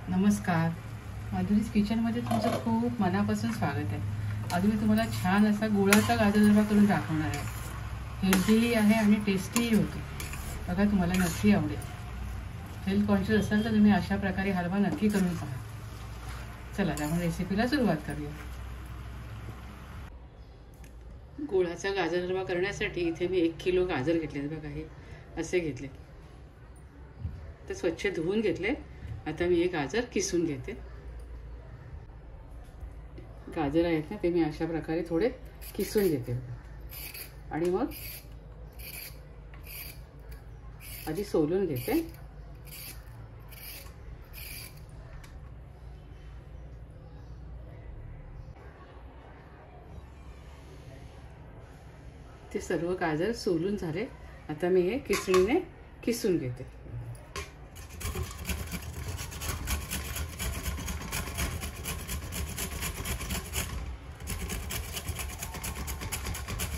नमस्कार, माधुरीज किचनमध्ये तुमचं खूप मनापासून स्वागत आहे। आज मी तुम्हाला छान असा गुळाचा गाजर हलवा करून दाखवणार आहे। हेल्दीही आहे आणि टेस्टीही होतो। बघा, तुम्हाला नक्की आवडेल। हेल्थ कॉन्शियस असाल तर तुम्ही अशा प्रकारे हलवा नक्की करून पहा। चला तर आपण रेसिपीला सुरुवात करूया। गुळाचा गाजर हलवा करण्यासाठी इथे मी 1 किलो गाजर घेतले। बघा, हे असे घेतले, ते स्वच्छ धुवून घेतले। आता मी हे गाजर किसून घेते। गाजर आहेत ना, ते मी अशा प्रकारे थोडे किसून घेते आणि मग आधी सोलून घेते। ते सर्व गाजर सोलून झाले। आता मी हे किसणीने किसून घेते।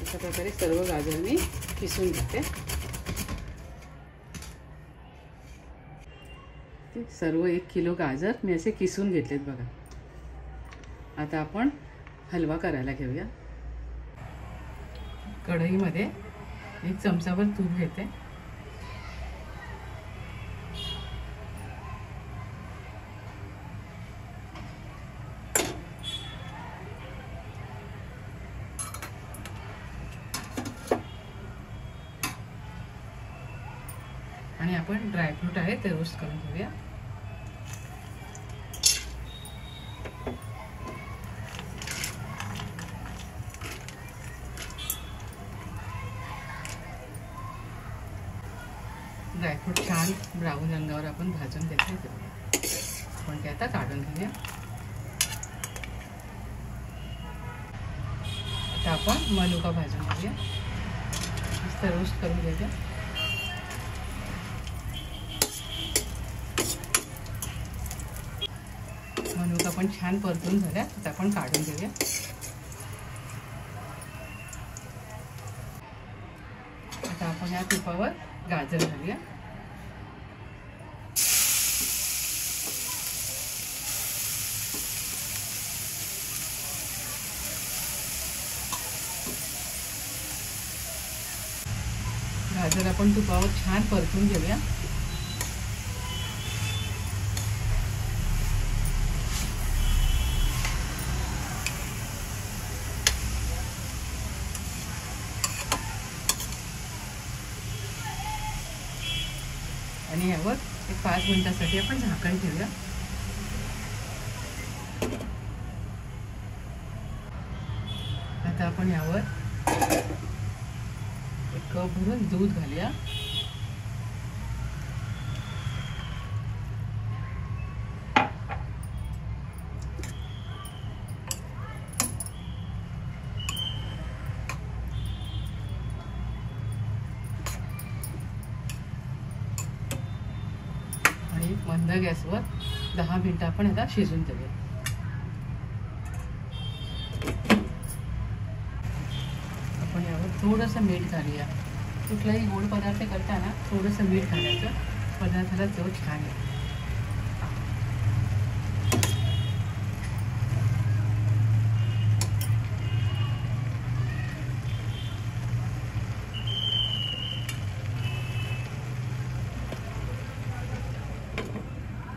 अशा प्रकारे सर्व गाजर मी किसून घेते। सर्व 1 किलो गाजर मी असे किसून घेतलेत बघा। आता आपण हलवा करायला घेऊया। कढईमध्ये 1 चमचाभर तूप घेते। आणि आपण ड्रायफ्रूट आहे ते रोस्ट करून घेऊया। ड्रायफ्रूट छान ब्राऊन रंगावर आपण भाजून घेतले। आपण ते आता काढून घेऊया। आता आपण मनुका भाजून घेऊया। मस्त रोस्ट करून घेऊया। मनुका पण छान परतून झाल्या, आता आपण काढून घेऊया। आता आपण या तुपावर गाजर घालूया। गाजर आपण तुपावर छान परतून घेऊया। आणि यावर 5 मिनिटांसाठी आपण झाकण ठेवूया। आता आपण यावर 1 कप भरून दूध घालूया। मंद गॅसवर 10 मिनिटं आपण याला शिजून देऊया। आपण यावर थोडंसं मीठ घालूया। कुठलाही गोड पदार्थ करताना थोडंसं मीठ घालायचं, पदार्थाला चव छान येते।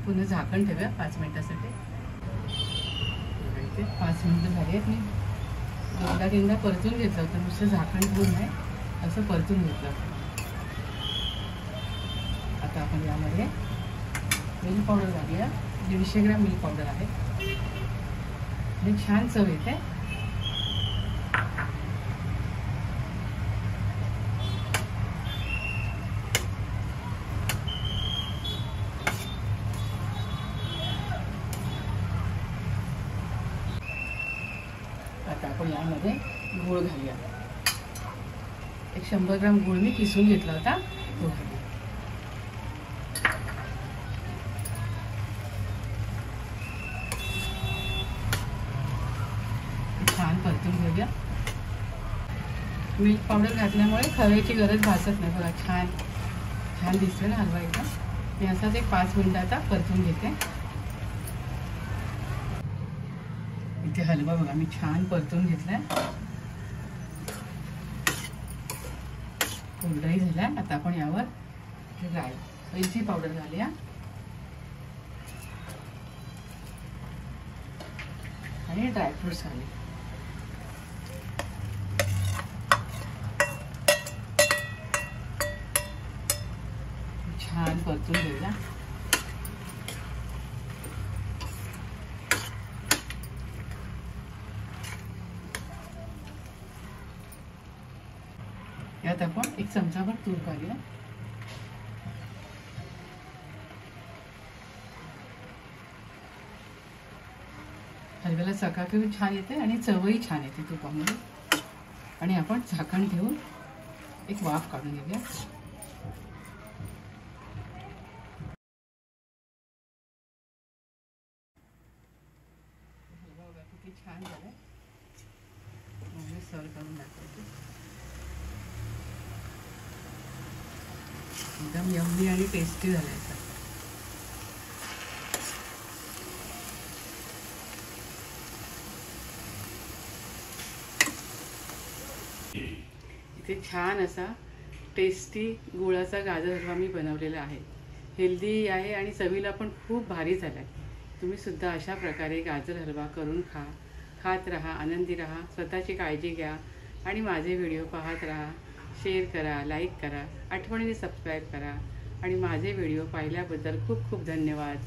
पुन्हा झाकण ठेवूया 5 मिनिटांसाठी। 5 मिनिटं झाली आहेत। मी दोनदा परतून घेतलं होतं, नुसतं झाकण ठेवून नाही, असं परतून घेतलं। आता आपण यामध्ये मिल्क पावडर घालूया। 150 ग्रॅम मिल्क पावडर आहे आणि छान चव येते। आता आपण यामध्ये गूळ घालूया। 100 ग्रॅम गूळ मी किसून घेतला होता, तो घालूया। छान परतून घेऊया। मिल्क पावडर घातल्यामुळे खव्याची गरज भासत नाही। बघा, छान छान दिसतोय ना हलवा एकदम। मी असाच एक 5 मिनिट आता परतून घेते। इथे हलवा बघा मी छान परतून घेतलाय, कोरडाही झाला. आता आपण यावर वेलची पावडर घालूया आणि ड्रायफ्रुट्स घालूया. छान परतून घेऊया. यात आपण एक चमचाभर तूप घालूया. हलव्याला चकाकी छान येते आणि चवही छान येते तुपामध्ये. आणि आपण झाकण ठेवून एक वाफ काढून घेऊया. किती छान झालंय. मग सर्व करून दाखवते. एकदम यम्मी आणि टेस्टी झालाय. इथे छान असा टेस्टी गुळाचा गाजर हलवा मी बनवलेला आहे. हेल्दी आहे आणि चवीला पण खूप भारी झाला आहे. तुम्ही सुद्धा अशा प्रकारे गाजर हलवा करून खात राहा, आनंदी राहा, स्वतःची काळजी घ्या आणि माझे व्हिडिओ पाहत राहा. शेअर करा, लाईक करा, आठवणीने सबस्क्राईब करा आणि माझे व्हिडिओ पाहिल्याबद्दल खूप खूप धन्यवाद.